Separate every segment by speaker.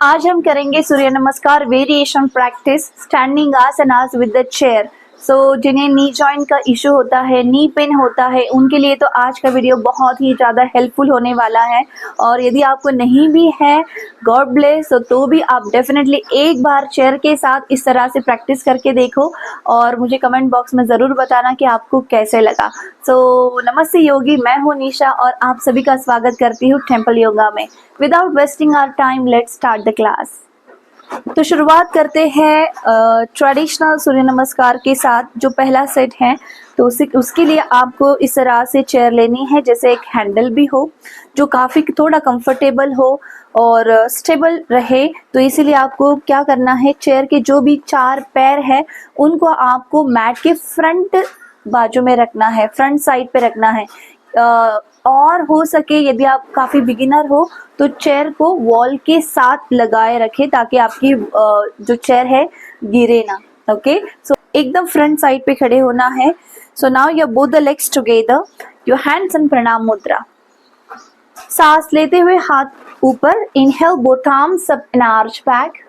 Speaker 1: आज हम करेंगे Surya Namaskar variation practice standing asanas with the chair. So जिन्हें नी जॉइंट का इशू होता है, नी पेन होता है, उनके लिए तो आज का वीडियो बहुत ही ज़्यादा हेल्पफुल होने वाला है। और यदि आपको नहीं भी है, गॉड ब्लेस, तो भी आप डेफिनेटली एक बार चेयर के साथ इस तरह से प्रैक्टिस करके देखो और मुझे कमेंट बॉक्स में ज़रूर बताना कि आपको कैसे लगा। सो नमस्ते योगी, मैं हूँ निशा और आप सभी का स्वागत करती हूँ टेम्पल योगा में। Without wasting our time let's start the class. तो शुरुआत करते हैं ट्रेडिशनल सूर्य नमस्कार के साथ। जो पहला सेट है तो उसके लिए आपको इस तरह से चेयर लेनी है जैसे एक हैंडल भी हो, जो काफ़ी थोड़ा कंफर्टेबल हो और स्टेबल रहे। तो इसीलिए आपको क्या करना है, चेयर के जो भी चार पैर है उनको आपको मैट के फ्रंट बाजू में रखना है, फ्रंट साइड पे रखना है। और हो सके यदि आप काफ़ी बिगिनर हो तो चेयर को वॉल के साथ लगाए रखें ताकि आपकी जो चेयर है गिरे ना। ओके, सो एकदम फ्रंट साइड पे खड़े होना है। So now your both the legs together, your hands in pranam mudra. सांस लेते हुए हाथ ऊपर, inhale both arms up and arch back.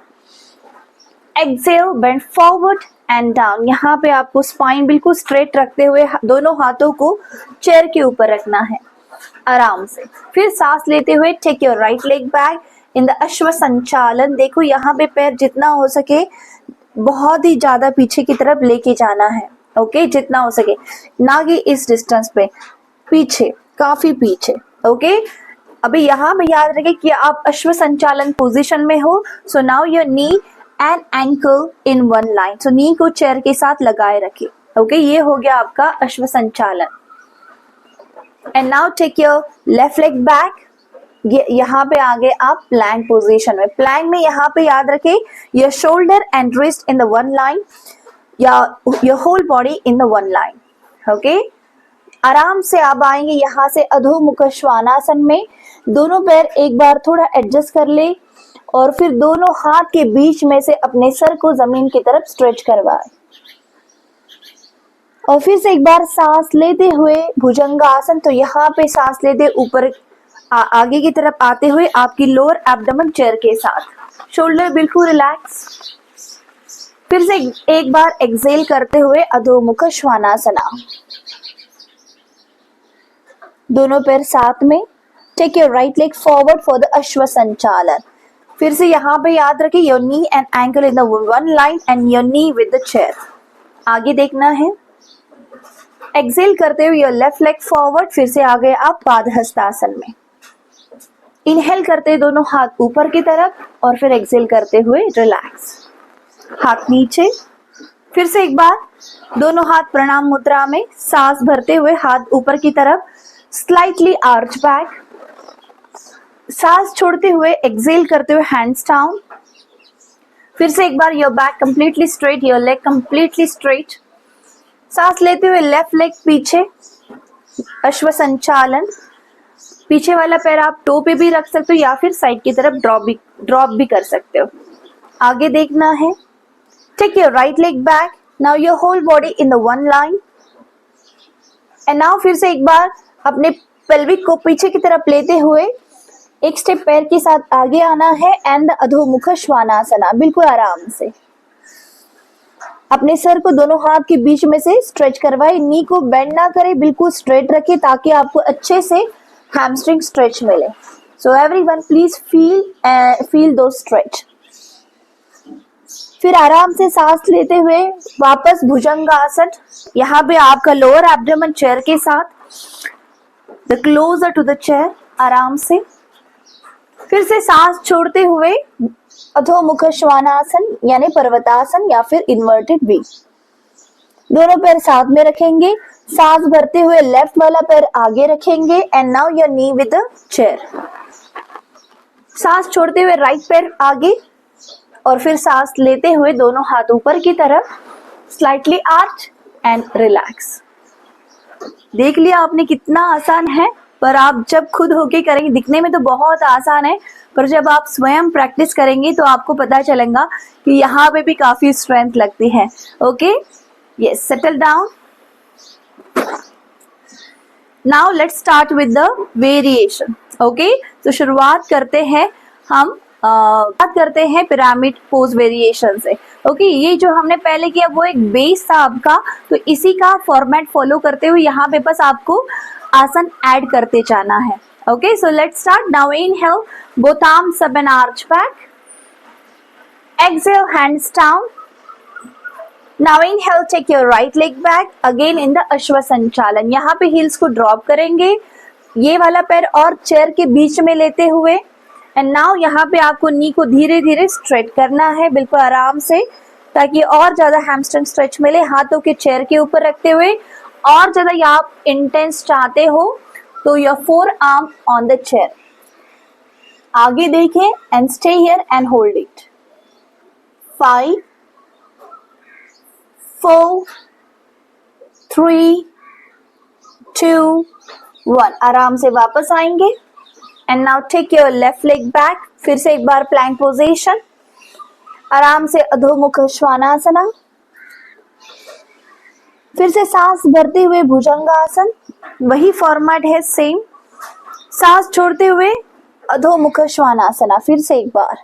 Speaker 1: Exhale bend forward and down. यहाँ पे आपको स्पाइन बिल्कुल स्ट्रेट रखते हुए दोनों हाथों को चेयर के ऊपर रखना है आराम से। फिर सांस लेते हुए take your right leg back in the ashwa sanchalan. देखो यहाँ पे पैर जितना हो सके बहुत ही ज्यादा पीछे की तरफ लेके जाना है। ओके, जितना हो सके, ना कि इस डिस्टेंस पे, पीछे, काफी पीछे। ओके, अभी यहाँ पे याद रखें कि आप अश्व संचालन पोजीशन में हो। So now your knee and ankle in one line. So knee को चेयर के साथ लगाए रखिए। ओके, ये हो गया आपका ashwa sanchalan. And now take your left leg back. यहाँ पे आ गए आप प्लैंक पोजीशन में। प्लैंक में यहाँ पे याद रखें your shoulder and wrist in the one line, या your whole body in the one line. Okay, आराम से आप आएंगे यहाँ से अधोमुख श्वानासन में। दोनों पैर एक बार थोड़ा एडजस्ट कर ले और फिर दोनों हाथ के बीच में से अपने सर को जमीन की तरफ स्ट्रेच करवाए और फिर से एक बार सांस लेते हुए भुजंगासन। तो यहाँ पे सांस लेते ऊपर आगे की तरफ आते हुए आपकी लोअर एब्डोमेन चेयर के साथ, शोल्डर बिल्कुल रिलैक्स। फिर से एक बार एक्सेल करते हुए अधोमुख श्वानासना, दोनों पैर साथ में। Take your right leg forward for the ashwa sanchalan. फिर से यहाँ पे याद रखें your knee and ankle in the one line and your knee with the chair. आगे देखना है। एक्सेल करते हुए योर लेफ्ट लेग फॉरवर्ड, फिर से आ गए आप पादहस्तासन में। इनहेल करते दोनों हाथ ऊपर की तरफ और फिर एक्सेल करते हुए रिलैक्स, हाथ नीचे। फिर से एक बार दोनों हाथ प्रणाम मुद्रा में, सांस भरते हुए हाथ ऊपर की तरफ, स्लाइटली आर्च बैक। सांस छोड़ते हुए एक्सेल करते हुए हैंड्स डाउन। फिर से एक बार your back completely straight, your leg completely straight. सांस लेते हुए लेफ्ट लेग पीछे, अश्व संचालन। पीछे वाला पैर आप टो पे भी रख सकते हो या फिर साइड की तरफ ड्रॉप भी कर सकते हो। आगे देखना है। Take your right leg back, now your whole body in the one line. And now फिर से एक बार अपने पेल्विक को पीछे की तरफ लेते हुए एक स्टेप पैर के साथ आगे आना है एंड अधोमुख श्वानासना, बिल्कुल आराम से। अपने सर को दोनों हाथ के बीच में से स्ट्रेच करवाए, नी को बेंड ना करे, बिल्कुल स्ट्रेट रखे ताकि आपको अच्छे से हैमस्ट्रिंग स्ट्रेच मिले। सो एवरीवन प्लीज फील दो स्ट्रेच। फिर आराम से सांस लेते हुए वापस भुजंगासन। यहाँ पे आपका लोअर एब्डोमेन चेयर के साथ, the closer to the chair, आराम से। फिर से सांस छोड़ते हुए अधोमुख श्वानासन यानी पर्वतासन या फिर इन्वर्टेड वी। दोनों पैर साथ में रखेंगे, सांस भरते हुए लेफ्ट वाला पैर आगे रखेंगे and now your knee with the chair. सांस छोड़ते हुए राइट पैर आगे और फिर सांस लेते हुए दोनों हाथ ऊपर की तरफ, स्लाइटली आर्च एंड रिलैक्स। देख लिया आपने कितना आसान है, पर आप जब खुद होके करेंगे, दिखने में तो बहुत आसान है पर जब आप स्वयं प्रैक्टिस करेंगे तो आपको पता चलेगा कि यहाँ पे भी काफी स्ट्रेंथ लगती है। Okay, yes, settle down. Now let's start with the variation. Okay, तो शुरुआत करते हैं हम बात करते हैं पिरामिड पोज वेरिएशन से। ओके, ये जो हमने पहले किया वो एक बेस था आपका, तो इसी का फॉर्मेट फॉलो करते हुए यहाँ पे बस आपको आसन ऐड करते जाना है। Okay, so let's start now. Inhale, both arms up and arch back. Exhale, hands down. Now inhale, take your right leg back again in the अश्व संचालन। यहाँ पे हील्स को ड्रॉप करेंगे, ये वाला पैर और चेयर के बीच में लेते हुए, एंड नाउ यहाँ पे आपको नी को धीरे धीरे स्ट्रेट करना है, बिल्कुल आराम से, ताकि और ज्यादा हैमस्ट्रिंग स्ट्रेच मिले। हाथों के चेयर के ऊपर रखते हुए, और ज्यादा या आप इंटेंस चाहते हो तो your forearm on the chair. आगे देखें and stay here and hold it. 5 4 3 2 1। आराम से वापस आएंगे and now take your left leg back. फिर से एक बार प्लैंक पोजीशन, आराम से अधोमुख श्वानासना। फिर से सांस भरते हुए भुजंगासन, वही फॉर्मेट है सेम। सांस छोड़ते हुए अधोमुख श्वानासना। फिर से एक बार।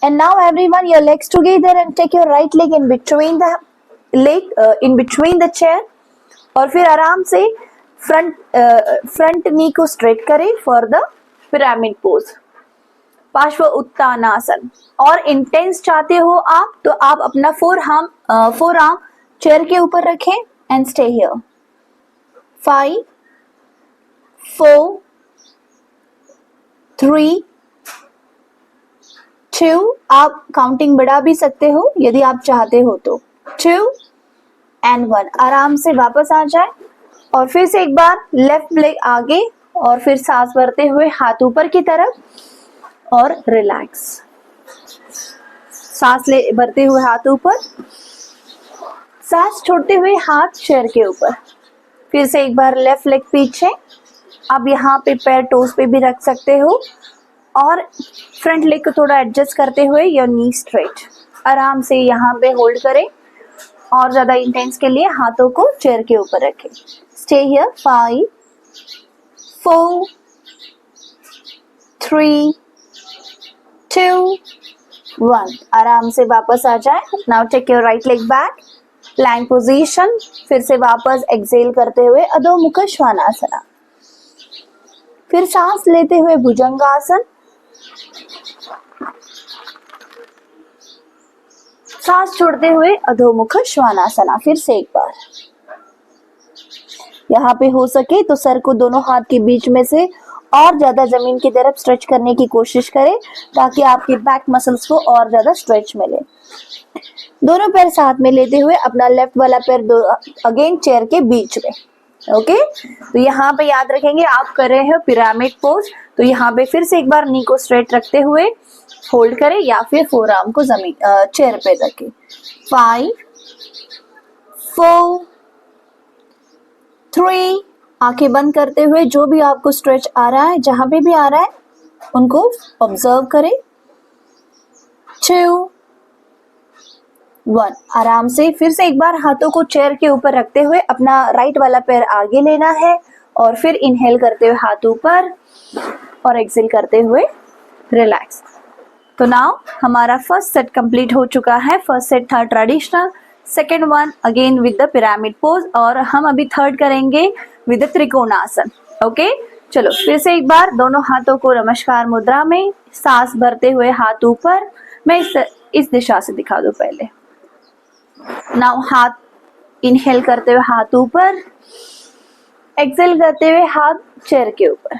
Speaker 1: And now everyone, your legs together and take your right leg in between the chair, और फिर आराम से फ्रंट नी को स्ट्रेट करें फॉर द पिरामिड पोज, पार्श्व उत्तानासन। और इंटेंस चाहते हो आप तो आप अपना फोर आर्म चेयर के ऊपर रखें एंड स्टे हियर। 5 4 3 2। आप काउंटिंग बढ़ा भी सकते हो यदि आप चाहते हो तो। 2 and 1। आराम से वापस आ जाए और फिर से एक बार लेफ्ट लेग आगे, और फिर सांस भरते हुए हाथ ऊपर की तरफ और रिलैक्स। सांस भरते हुए हाथ ऊपर, सांस छोड़ते हुए हाथ चेयर के ऊपर। फिर से एक बार लेफ्ट लेग पीछे। अब यहाँ पे पैर टोस पे भी रख सकते हो, और फ्रंट लेग को थोड़ा एडजस्ट करते हुए योर नी स्ट्रेट। आराम से यहाँ पे होल्ड करें, और ज्यादा इंटेंस के लिए हाथों को चेयर के ऊपर रखें। Stay here. 5 4 3 2 1। आराम से वापस आ जाए। Now take your right leg back, plank position. फिर से वापस एक्सहेल करते हुए अधोमुख श्वानासना। फिर सांस लेते हुए भुजंगासन, सांस छोड़ते हुए अधोमुख श्वानासना। फिर से एक बार। यहाँ पे हो सके तो सर को दोनों हाथ के बीच में से और ज्यादा जमीन की तरफ स्ट्रेच करने की कोशिश करें, ताकि आपके बैक मसल्स को और ज्यादा स्ट्रेच मिले। दोनों पैर साथ में लेते हुए अपना लेफ्ट वाला पैर अगेन चेयर के बीच में। ओके, तो यहाँ पे याद रखेंगे आप कर रहे हो पिरामिड पोज, तो यहाँ पे फिर से एक बार नी को स्ट्रेट रखते हुए होल्ड करें, या फिर फोर आर्म को जमीन चेयर पे रखें। 5 4 3। आंखें बंद करते हुए जो भी आपको स्ट्रेच आ रहा है, जहां पे भी आ रहा है उनको ऑब्जर्व करें। 2 1। आराम से फिर से एक बार हाथों को चेयर के ऊपर रखते हुए अपना राइट वाला पैर आगे लेना है, और फिर इनहेल करते हुए हाथ ऊपर और एक्सहेल करते हुए रिलैक्स। तो नाउ हमारा फर्स्ट सेट कंप्लीट हो चुका है। फर्स्ट सेट था traditional, second one again with the pyramid pose, और हम अभी थर्ड करेंगे विद द त्रिकोणासन। ओके, चलो फिर से एक बार दोनों हाथों को नमस्कार मुद्रा में, सांस भरते हुए हाथ ऊपर। मैं इस दिशा से दिखा दूं पहले। नाउ हाथ इनहेल करते हुए हाथ ऊपर, एक्सहेल करते हुए हाथ चेयर के ऊपर।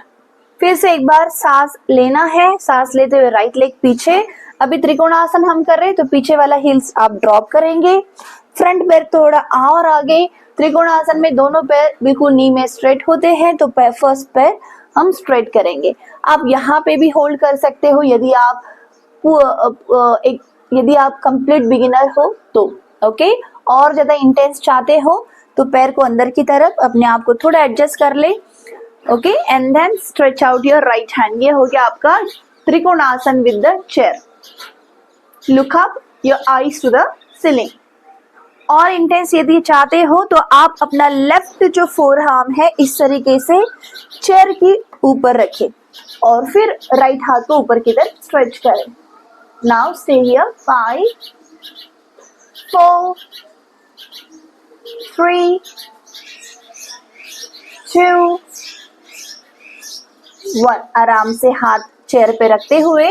Speaker 1: फिर से एक बार सांस लेना है, सांस लेते हुए राइट लेग पीछे। अभी त्रिकोणासन हम कर रहे हैं तो पीछे वाला हील्स आप ड्रॉप करेंगे, फ्रंट पैर थोड़ा और आगे। त्रिकोणासन में दोनों पैर बिल्कुल नी में स्ट्रेट होते हैं, तो फर्स्ट पैर हम स्ट्रेट करेंगे। आप यहाँ पे भी होल्ड कर सकते हो यदि आप कंप्लीट बिगिनर हो तो। ओके, और ज्यादा इंटेंस चाहते हो तो पैर को अंदर की तरफ अपने आप को थोड़ा एडजस्ट कर ले। Okay, and then stretch out your right hand. ये हो गया आपका Trikonasana with the chair. Look up, your eyes to the ceiling. और इंटेंस यदि चाहते हो तो आप अपना लेफ्ट जो फोर आर्म है इस तरीके से चेयर के ऊपर रखें। और फिर राइट हाथ को ऊपर की तरफ स्ट्रेच करें। Now stay here. 5 4 3 2 1। आराम से हाथ चेयर पे रखते हुए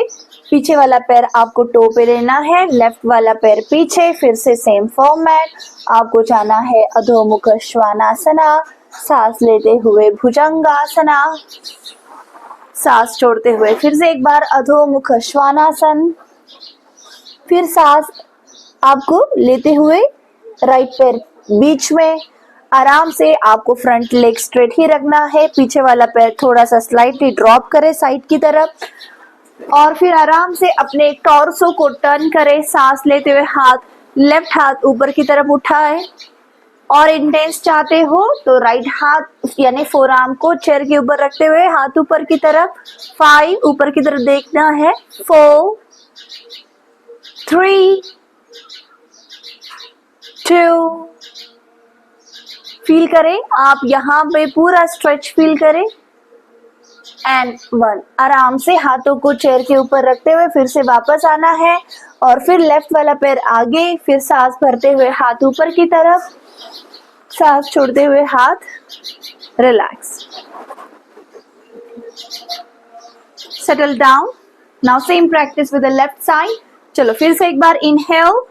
Speaker 1: पीछे वाला पैर आपको टो पे लेना है, लेफ्ट वाला पैर पीछे। फिर से सेम फॉर्मेट, आपको जाना है अधोमुख श्वानासना। सांस लेते हुए भुजंगासना, सांस छोड़ते हुए फिर से एक बार अधोमुख श्वानासन। फिर सांस आपको लेते हुए राइट पैर बीच में। आराम से आपको फ्रंट लेग स्ट्रेट ही रखना है, पीछे वाला पैर थोड़ा सा स्लाइटली ड्रॉप करें साइड की तरफ। और फिर आराम से अपने टॉर्सो को टर्न करें, सांस लेते हुए लेफ्ट हाथ ऊपर की तरफ उठाए। और इंटेंस चाहते हो तो राइट हाथ यानी फोर आर्म को चेयर के ऊपर रखते हुए हाथ ऊपर की तरफ। 5 ऊपर की तरफ देखना है। 4 3 2 फील करें, आप यहाँ पे पूरा स्ट्रेच फील करें। एंड 1। आराम से हाथों को चेयर के ऊपर रखते हुए फिर से वापस आना है और फिर लेफ्ट वाला पैर आगे। फिर सांस भरते हुए हाथ ऊपर की तरफ, सांस छोड़ते हुए हाथ relax. Settle down. Now same practice with the left side. चलो फिर से एक बार inhale,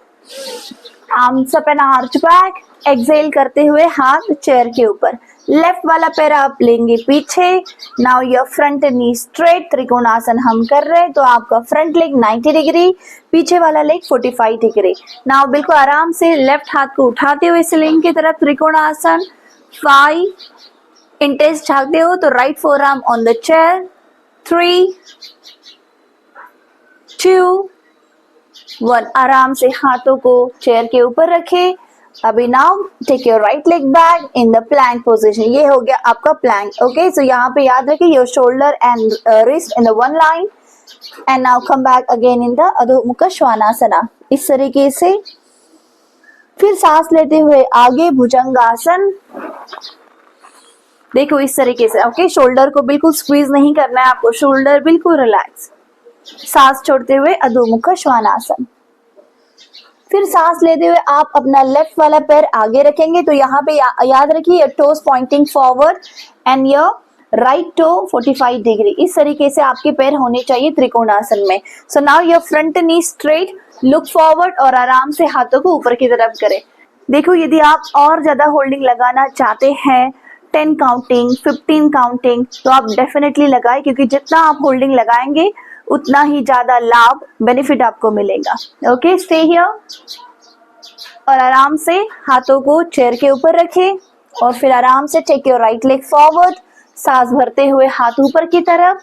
Speaker 1: arms up and arch back. Exhale करते हुए हाथ चेयर के ऊपर, लेफ्ट वाला पैर आप लेंगे पीछे। Now your front knee straight. Trikonasana हम कर रहे हैं तो आपका फ्रंट लेग 90 डिग्री, पीछे वाला लेग 45 डिग्री। नाउ बिल्कुल आराम से लेफ्ट हाथ को उठाते हुए सीलिंग की तरफ त्रिकोणासन। 5 इंटेंस झाँकते हो तो right four arm on the chair. 3 2 1। आराम से हाथों को चेयर के ऊपर रखें। अभी now take your right leg back in the plank position. ये हो गया आपका प्लैंक। ओके, सो यहाँ पे याद रखिए your shoulder and wrist in the one line. And now come back again in the Adho Mukha Svanasana. इस तरीके से फिर सांस लेते हुए आगे भुजंगासन। देखो इस तरीके से। ओके, शोल्डर को बिल्कुल स्क्वीज नहीं करना है आपको, शोल्डर बिल्कुल रिलैक्स। सांस छोड़ते हुए अधोमुख श्वानासन। फिर सांस लेते हुए आप अपना लेफ्ट वाला पैर आगे रखेंगे तो यहाँ पे याद रखिए your toes pointing forward and your right toe 45 degree. इस तरीके से आपके पैर होने चाहिए त्रिकोणासन में। So now your front knee straight, look forward और आराम से हाथों को ऊपर की तरफ करें। देखो यदि आप और ज्यादा होल्डिंग लगाना चाहते हैं, 10 काउंटिंग 15 काउंटिंग, तो आप डेफिनेटली लगाएं, क्योंकि जितना आप होल्डिंग लगाएंगे उतना ही ज्यादा लाभ बेनिफिट आपको मिलेगा। ओके, स्टे हियर और आराम से हाथों को चेयर के ऊपर रखें और फिर आराम से take your right leg forward. सांस भरते हुए हाथ ऊपर की तरफ,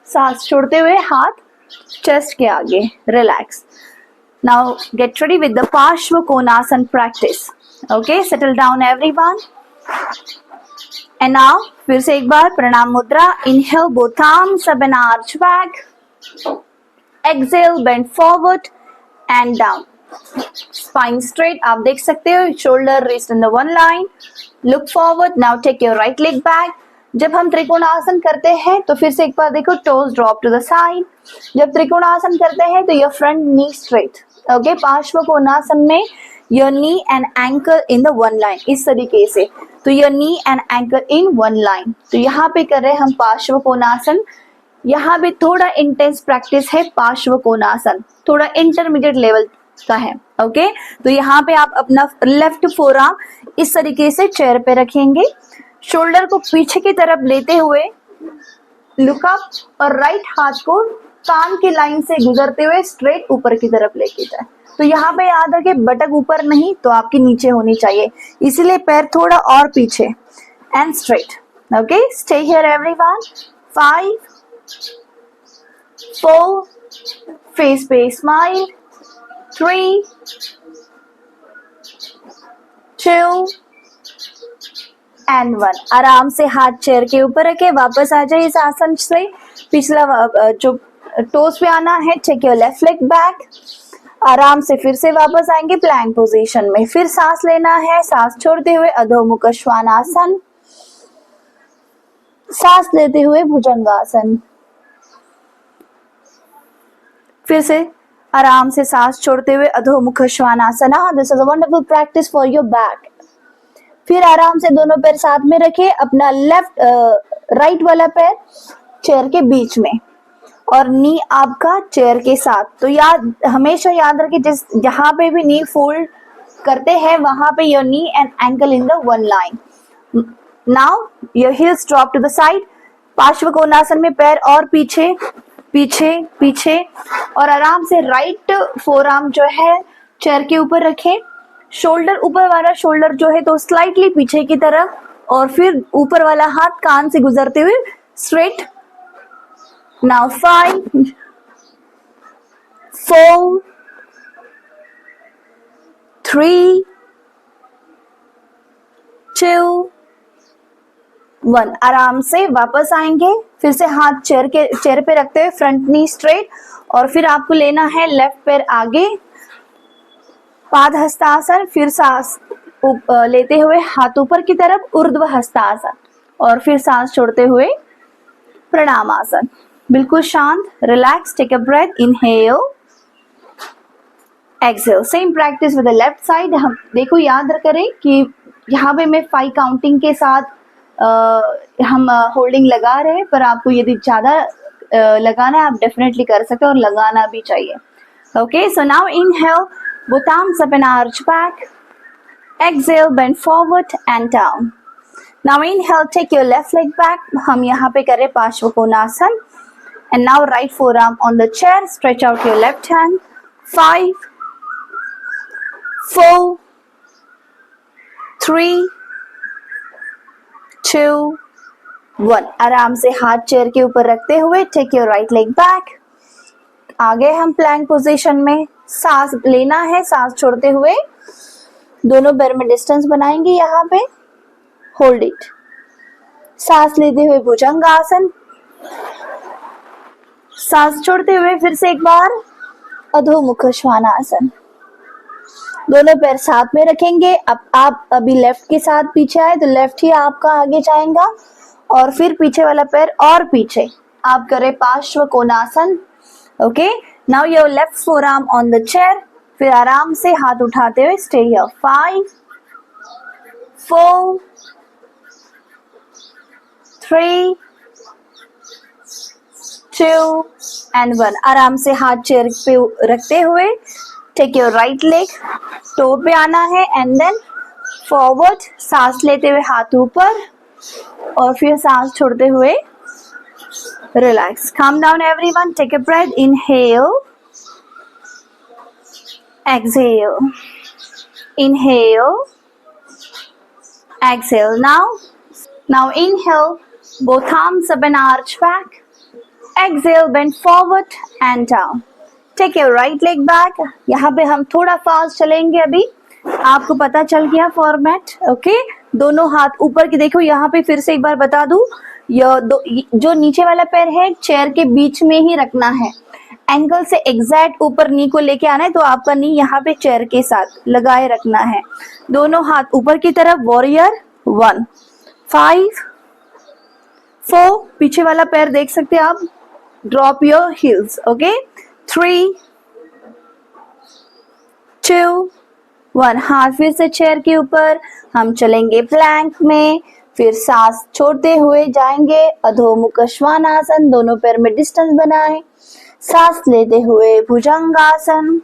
Speaker 1: सांस छोड़ते हुए हाथ चेस्ट के आगे, relax. Now get ready with the Parsva Konasana practice. Okay, settle down everyone. And now फिर से एक बार Pranam Mudra. Inhale both arms up and arch back. Exhale, bend forward and down. Spine straight. आप देख सकते हो, shoulder wrist in the one line. Look forward. Now take your right leg back. जब हम त्रिकोणासन करते हैं तो फिर से एक बार देखो, toes drop to the side. जब त्रिकोणासन करते हैं तो your front knee straight. Okay, पार्श्व कोणासन में your knee and ankle in the one line. इस तरीके से तो your knee and ankle in one line. तो यहाँ पे कर रहे हैं हम पार्श्व कोणासन। यहाँ भी थोड़ा इंटेंस प्रैक्टिस है पार्श्व कोणासन, थोड़ा इंटरमीडिएट लेवल का है। ओके, तो यहाँ पे आप अपना लेफ्ट फोरआर्म इस तरीके से चेयर पे रखेंगे, शोल्डर को पीछे की तरफ लेते हुए लुक अप और राइट हाथ को कान की लाइन से गुजरते हुए स्ट्रेट ऊपर की तरफ लेके जाए। तो यहाँ पे याद रखे बटक ऊपर नहीं तो आपकी नीचे होनी चाहिए, इसीलिए पैर थोड़ा और पीछे and straight. Okay, stay here everyone. 5 4 face पे स्माइल। 3 2 एंड 1। आराम से हाथ चेयर के ऊपर रखे, वापस आ जाए इस आसन से। पिछला जो टोस पे आना है, take your left leg back. आराम से फिर से वापस आएंगे प्लैंक पोजीशन में। फिर सांस लेना है, सांस छोड़ते हुए अधोमुख श्वानासन, सांस लेते हुए भुजंगासन। फिर से आराम से सांस छोड़ते हुए Adho Mukha Svanasana. This is a wonderful practice for your back. फिर आराम से दोनों पैर साथ में रखे, अपना राइट वाला पैर चेयर के बीच में और नी आपका चेयर के साथ। तो हमेशा याद रखें, जिस जहां पे भी नी फोल्ड करते हैं वहां पे your knee and ankle in the one line. Now your heels drop to the side. Parshvakonasana में पैर और पीछे पीछे पीछे और आराम से राइट फोरआर्म जो है चेयर के ऊपर रखें। शोल्डर, ऊपर वाला शोल्डर जो है तो स्लाइटली पीछे की तरफ, और फिर ऊपर वाला हाथ कान से गुजरते हुए स्ट्रेट। नाउ 5 4 3 2 1। आराम से वापस आएंगे। फिर से हाथ चेयर पे रखते हुए फ्रंट नी स्ट्रेट, और फिर आपको लेना है लेफ्ट पैर आगे, पाद हस्तासन। फिर सांस लेते हुए हाथ ऊपर की तरफ ऊर्ध्व हस्तासन, और फिर सांस छोड़ते हुए प्रणामासन। बिल्कुल शांत, relax, take a breath, inhale, exhale. Same practice with the left side. हम देखो, याद करें कि यहाँ पे मैं 5 काउंटिंग के साथ हम होल्डिंग लगा रहे हैं, पर आपको यदि ज्यादा लगाना है आप डेफिनेटली कर सकते हो और लगाना भी चाहिए। Okay, so now inhale, both arms up and arch back. Exhale, bend forward and down. Now inhale, take your left leg back. हम यहाँ पे करें पार्श्व कोणासन. And now right forearm on the chair. Stretch out your left hand. 5 4 3 2 1। आराम से हाथ chair के ऊपर रखते हुए take your right leg back. आगे हम प्लैंक पोजीशन में सांस लेना है, सांस छोड़ते हुए दोनों पैर में डिस्टेंस बनाएंगे। यहाँ पे होल्ड इट। सांस लेते हुए भुजंगासन, सांस छोड़ते हुए फिर से एक बार अधोमुख श्वानासन। दोनों पैर साथ में रखेंगे। अब आप अभी लेफ्ट के साथ पीछे आए तो लेफ्ट ही आपका आगे जाएगा, और फिर पीछे वाला पैर और पीछे आप करें पार्श्व कोणासन। Okay, now your left forearm on the chair. फिर आराम से हाथ उठाते हुए स्टे हियर। 5 4 3 2 and 1। आराम से हाथ चेयर पे रखते हुए take your right leg, toe पे आना है एंड देन फॉरवर्ड। सांस लेते हुए हाथ ऊपर और फिर सांस छोड़ते हुए relax. Calm down everyone. Take a breath. Inhale. Exhale. Inhale. Exhale. Now inhale. Both arms up and arch back. Exhale. Bend forward and down. Take your right leg back. यहाँ पे हम थोड़ा फास्ट चलेंगे अभी। आपको पता चल गया फॉर्मेट। ओके, दोनों हाथ ऊपर की। देखो यहाँ पे फिर से एक बार बता दूं, जो नीचे वाला पैर है चेयर के बीच में ही रखना है। एंकल से एग्जैक्ट ऊपर नी को लेके आना है, तो आपका नी यहाँ पे चेयर के साथ लगाए रखना है। दोनों हाथ ऊपर की तरफ, वॉरियर 1 5 4। पीछे वाला पैर देख सकते हैं आप, ड्रॉप योर हील्स। ओके, 3 2 1। हाथ फिर से चेयर के ऊपर। हम चलेंगे प्लैंक में। फिर सांस छोड़ते हुए जाएंगे अधोमुख श्वानासन। दोनों पैर में डिस्टेंस बनाएं। सांस लेते हुए भुजंगासन,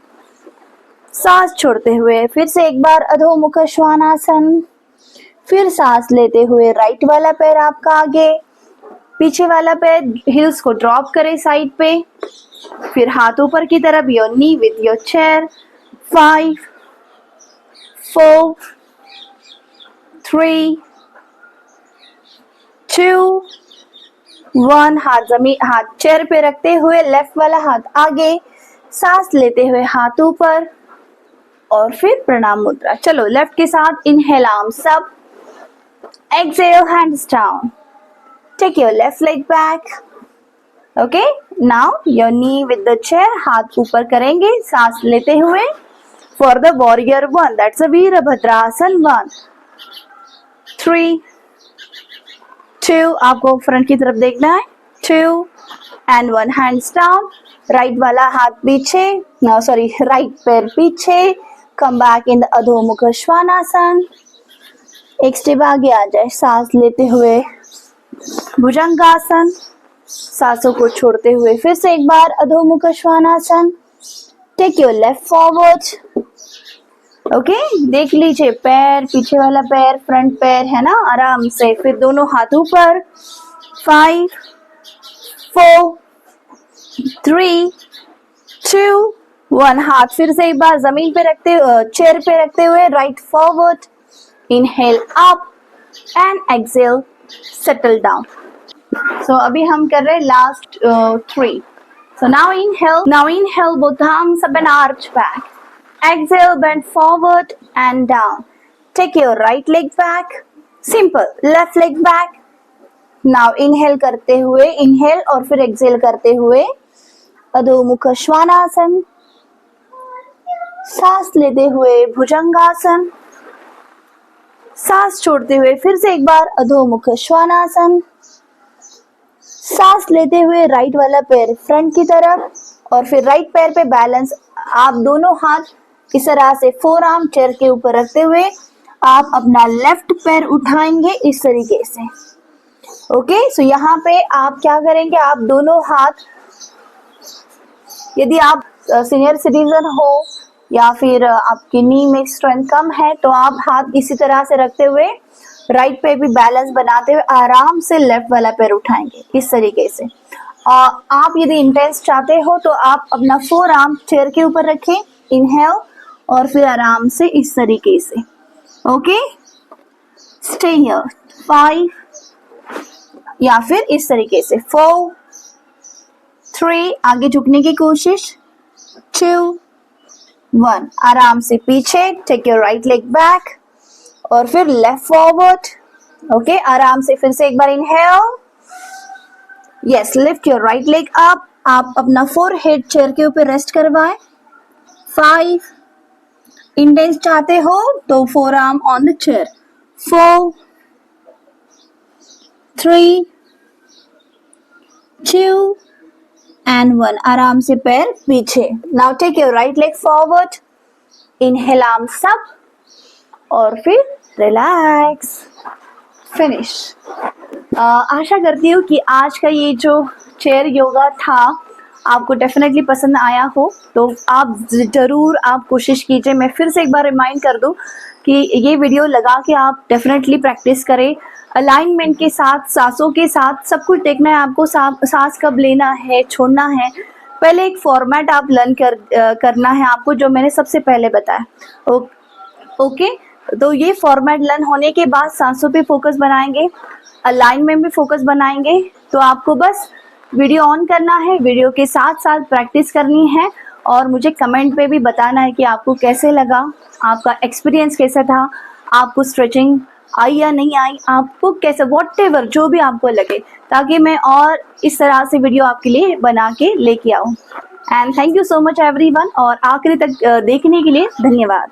Speaker 1: सांस छोड़ते हुए फिर से एक बार अधोमुख श्वानासन। फिर सांस लेते हुए राइट वाला पैर आपका आगे, पीछे वाला पैर हील्स को ड्रॉप करें साइड पे। फिर हाथ ऊपर की तरफ, your knee with your chair. 5 4 3 2 1। हाथ चेयर पे रखते हुए लेफ्ट वाला हाथ आगे, सांस लेते हुए हाथ ऊपर और फिर प्रणाम मुद्रा। चलो लेफ्ट के साथ inhale arms up, exhale hands down, take your left leg back. Okay, now your knee with the chair, हाथ ऊपर करेंगे सांस लेते हुए for the warrior 1, that's a Virabhadrasana 1 3 2। आपको फ्रंट की तरफ देखना है। 2 and 1, hands down, राइट वाला हाथ पीछे, सॉरी राइट पैर पीछे, come back in the अधोमुख Shvanasana. एक स्टेप आगे आ जाए, सांस लेते हुए भुजंगासन, सांसों को छोड़ते हुए फिर से एक बार Adho Mukha Svanasana. Take your left forward. Okay, देख लीजिए पैर, पीछे वाला पैर, फ्रंट पैर है ना, आराम से। फिर दोनों हाथ ऊपर। 5 4 3 2 1। हाथ फिर से एक बार जमीन पे रखते, चेयर पे रखते हुए right forward. Inhale up and exhale settle down. So अभी हम कर रहे हैं last 3। So now inhale both arms up and arch back. Exhale, bend forward and down. Take your right leg back. Simple. Left leg back. Now inhale करते हुए, inhale और फिर exhale करते हुए अधोमुख श्वानासन। सांस लेते हुए भुजंगासन। सांस छोड़ते हुए फिर से एक बार अधोमुख श्वानासन। सांस लेते हुए राइट वाला पैर फ्रंट की तरफ और फिर राइट पैर पे बैलेंस। आप दोनों हाथ इस तरह से फोर आर्म चेयर के ऊपर रखते हुए आप अपना लेफ्ट पैर उठाएंगे इस तरीके से। ओके, सो यहाँ पे आप क्या करेंगे, आप दोनों हाथ, यदि आप सीनियर सिटीजन हो या फिर आपकी नी में स्ट्रेंथ कम है तो आप हाथ इसी तरह से रखते हुए राइट पे भी बैलेंस बनाते हुए आराम से लेफ्ट वाला पैर उठाएंगे इस तरीके से। और आप यदि इंटेंस चाहते हो तो आप अपना फोर आर्म चेयर के ऊपर रखें, इनहेल और फिर आराम से इस तरीके से। Okay, stay here. 5 या फिर इस तरीके से 4 3, आगे झुकने की कोशिश, 2 1। आराम से पीछे, take your right leg back और फिर लेफ्ट फॉरवर्ड। ओके, आराम से फिर से एक बार inhale, yes, lift your right leg up. आप अपना फोरहेड चेयर के ऊपर रेस्ट करवाएं। 5, इंटेंस चाहते हो तो forearm on the chair. 4 3 2 and 1। आराम से पैर पीछे। Now take your right leg forward, inhale arms up और फिर रिलैक्स, फिनिश। आशा करती हूँ कि आज का ये जो चेयर योगा था आपको डेफिनेटली पसंद आया हो, तो आप ज़रूर आप कोशिश कीजिए। मैं फिर से एक बार रिमाइंड कर दूँ कि ये वीडियो लगा के आप डेफिनेटली प्रैक्टिस करें। अलाइनमेंट के साथ, सांसों के साथ सब कुछ देखना है आपको। सांस कब लेना है, छोड़ना है, पहले एक फॉर्मेट आप लर्न करना है आपको, जो मैंने सबसे पहले बताया। ओके, तो ये फॉर्मेट लर्न होने के बाद सांसों पे फोकस बनाएंगे, अलाइनमेंट में फोकस बनाएंगे। तो आपको बस वीडियो ऑन करना है, वीडियो के साथ साथ प्रैक्टिस करनी है और मुझे कमेंट पे भी बताना है कि आपको कैसे लगा, आपका एक्सपीरियंस कैसा था, आपको स्ट्रेचिंग आई या नहीं आई, आपको कैसे, व्हाटएवर जो भी आपको लगे, ताकि मैं और इस तरह से वीडियो आपके लिए बना के लेके आऊँ। And thank you so much everyone, और आखिरी तक देखने के लिए धन्यवाद।